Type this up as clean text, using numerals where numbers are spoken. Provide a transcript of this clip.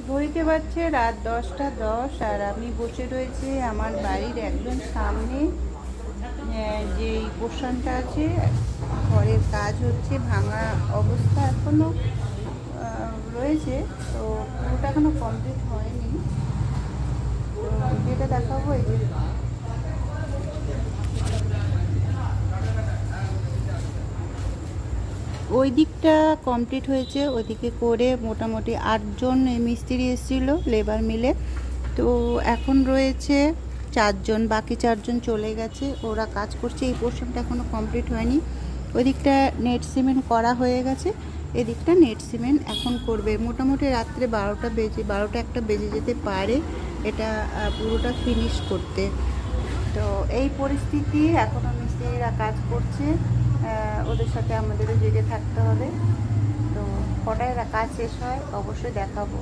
ঘড়িতে বাজছে রাত 10টা 10 আর আমি বসে রয়েছি আমার বাড়ির একদম সামনে। যেই পোর্শনটা আছে, ঘরের কাজ হচ্ছে, ভাঙা অবস্থা এখনো রয়েছে, তো পুরোটা এখনো কমপ্লিট হয়নি। তো যেটা দেখাবো এই যে ওই দিকটা কমপ্লিট হয়েছে। ওইদিকে করে মোটামুটি 8জন মিস্ত্রি এসেছিলো লেবার মিলে। তো এখন রয়েছে 4জন, বাকি 4জন চলে গেছে, ওরা কাজ করছে। এই পোর্শনটা এখনও কমপ্লিট হয়নি। ওই দিকটা নেট সিমেন্ট করা হয়ে গেছে, এদিকটা নেট সিমেন্ট এখন করবে। মোটামুটি রাত্রে 12টা 1টা বেজে যেতে পারে এটা পুরোটা ফিনিশ করতে। তো এই পরিস্থিতি, এখনও মিস্ত্রিরা কাজ করছে, ওদের সাথে আমাদেরও জেগে থাকতে হবে। তো কটায় কাজ শেষ হয় অবশ্যই দেখাবো।